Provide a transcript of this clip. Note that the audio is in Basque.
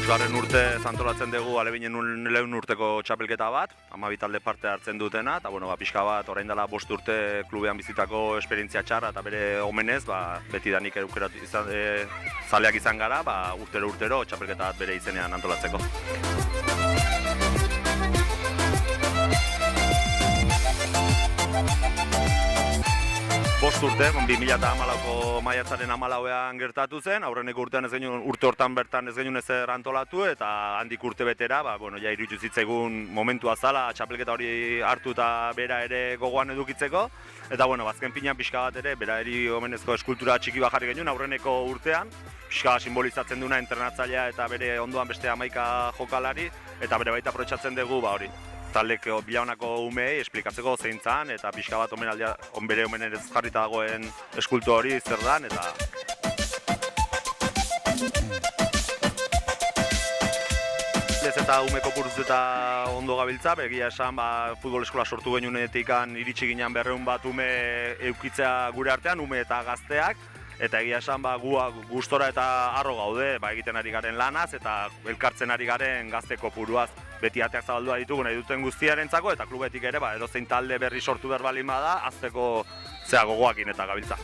Garren urte antolatzen dugu Alebinen lehen urteko txapelketa bat, 12 talde parte hartzen dutena, eta pixka bat orain dela 5 urte klubean bizitako esperientzia txarra eta bere omenez, beti danik zaleak izan gara, urtero txapelketa bat bere izenean antolatzeko. Urte, 2014ko maiatzaren 14ean gertatu zen, aurreneko urtean urte hortan bertan ez genuen ezer antolatu eta handik urte betera, ja iruditu zitzaigun momentua zala txapelketa hori hartu eta bera ere gogoan edukitzeko. Eta azken finean pixka bat ere, berari omenezko eskultura txiki bat jarri genuen aurreneko urtean, pixka simbolizatzen duna entrenatzailea eta bere ondoan beste 11 jokalari, eta bere baita aprobetxatzen dugu hori. Taldeko bilaunako umeei esplikatzeko zein zan, eta pixka bat bere omenez jarrita dagoen eskultu hori zer dan, eta... Ez eta umeko buruz eta ondo gabiltza, egia esan futbol eskola sortu genuenetik iritsi ginen 200 bat ume eukitzea gure artean, ume eta gazteak, eta egia esan gu gustora eta harro gaude egiten ari garen lanaz eta elkartzen ari garen gazte kopuruaz. Beti ateak zabaldua ditugu nahi duten guztiarentzako eta klubetik ere edozein talde berri sortu behar balin bada, azteko gogoakin eta gabiltza.